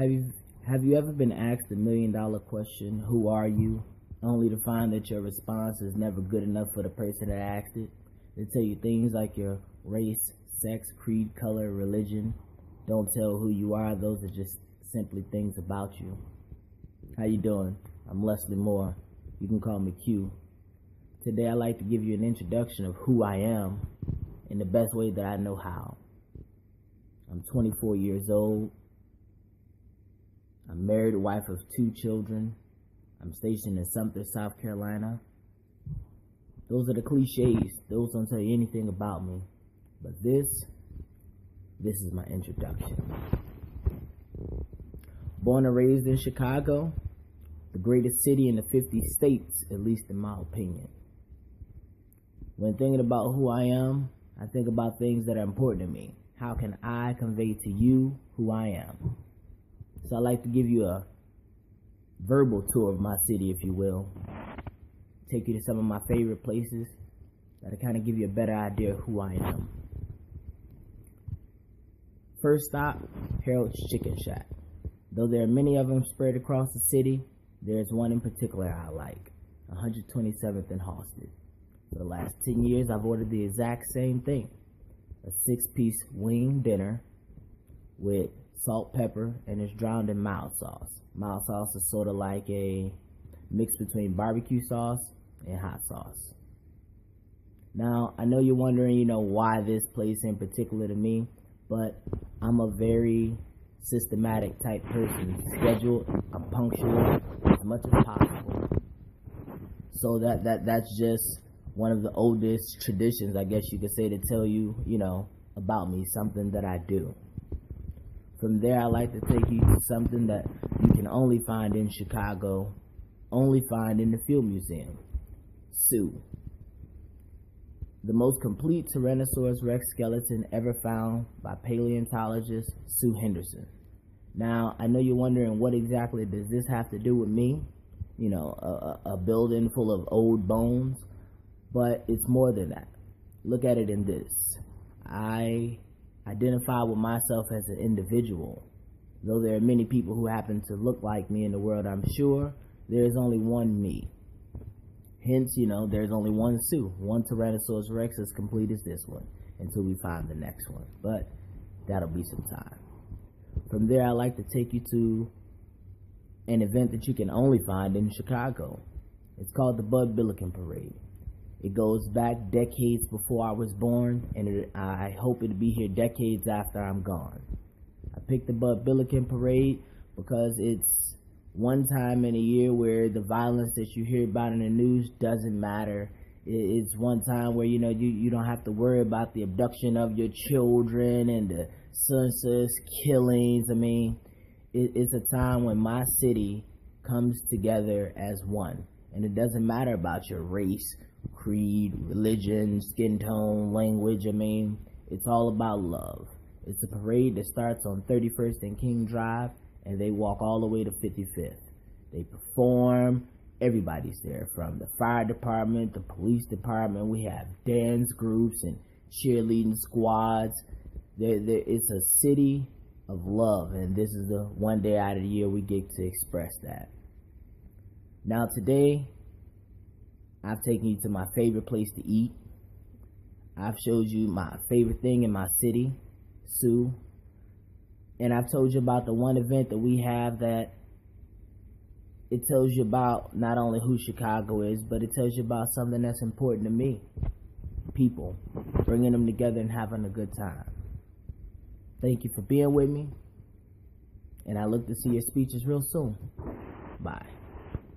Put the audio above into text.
Have you have you ever been asked the $1,000,000 question, who are you? Only to find that your response is never good enough for the person that asked it. They tell you things like your race, sex, creed, color, religion. Don't tell who you are. Those are just simply things about you. How you doing? I'm Leslie Moore. You can call me Q. Today I'd like to give you an introduction of who I am in the best way that I know how. I'm 24 years old. I'm married, wife of 2 children. I'm stationed in Sumter, South Carolina. Those are the cliches. Those don't tell you anything about me. But this is my introduction. Born and raised in Chicago, the greatest city in the 50 states, at least in my opinion. When thinking about who I am, I think about things that are important to me. How can I convey to you who I am? So I'd like to give you a verbal tour of my city, if you will. Take you to some of my favorite places that'll kind of give you a better idea of who I am. First stop, Harold's Chicken Shack. Though there are many of them spread across the city, there's one in particular I like, 127th and Halsted. For the last 10 years, I've ordered the exact same thing, a 6-piece wing dinner with salt, pepper, and it's drowned in mild sauce. Mild sauce is sort of like a mix between barbecue sauce and hot sauce. Now, I know you're wondering, why this place in particular to me, but I'm a very systematic type person. Scheduled, I'm punctual as much as possible. So that's just one of the oldest traditions, I guess you could say, to tell you, about me, something that I do. From there, I like to take you to something that you can only find in Chicago, only find in the Field Museum, Sue. The most complete Tyrannosaurus Rex skeleton ever found by paleontologist Sue Henderson. Now, I know you're wondering, what exactly does this have to do with me? A building full of old bones, but it's more than that. Look at it in this. I identify with myself as an individual. Though there are many people who happen to look like me in the world, I'm sure there is only one me. Hence, there's only one Sue, one Tyrannosaurus Rex as complete as this one, until we find the next one. But that'll be some time. From there, I like to take you to an event that you can only find in Chicago. It's called the Bud Billiken Parade. It goes back decades before I was born, and I hope it'll be here decades after I'm gone. I picked the Bud Billiken Parade because it's one time in a year where the violence that you hear about in the news doesn't matter. It's one time where, you don't have to worry about the abduction of your children and the senseless killings. I mean, it's a time when my city comes together as one. And it doesn't matter about your race, creed, religion, skin tone, language. I mean, it's all about love. It's a parade that starts on 31st and King Drive, and they walk all the way to 55th. They perform. Everybody's there, from the fire department, the police department. We have dance groups and cheerleading squads. It's a city of love, and this is the one day out of the year we get to express that. Now today, I've taken you to my favorite place to eat. I've showed you my favorite thing in my city, Sue. And I've told you about the one event that we have that it tells you about not only who Chicago is, but it tells you about something that's important to me. People, bringing them together and having a good time. Thank you for being with me. And I look to see your speeches real soon. Bye.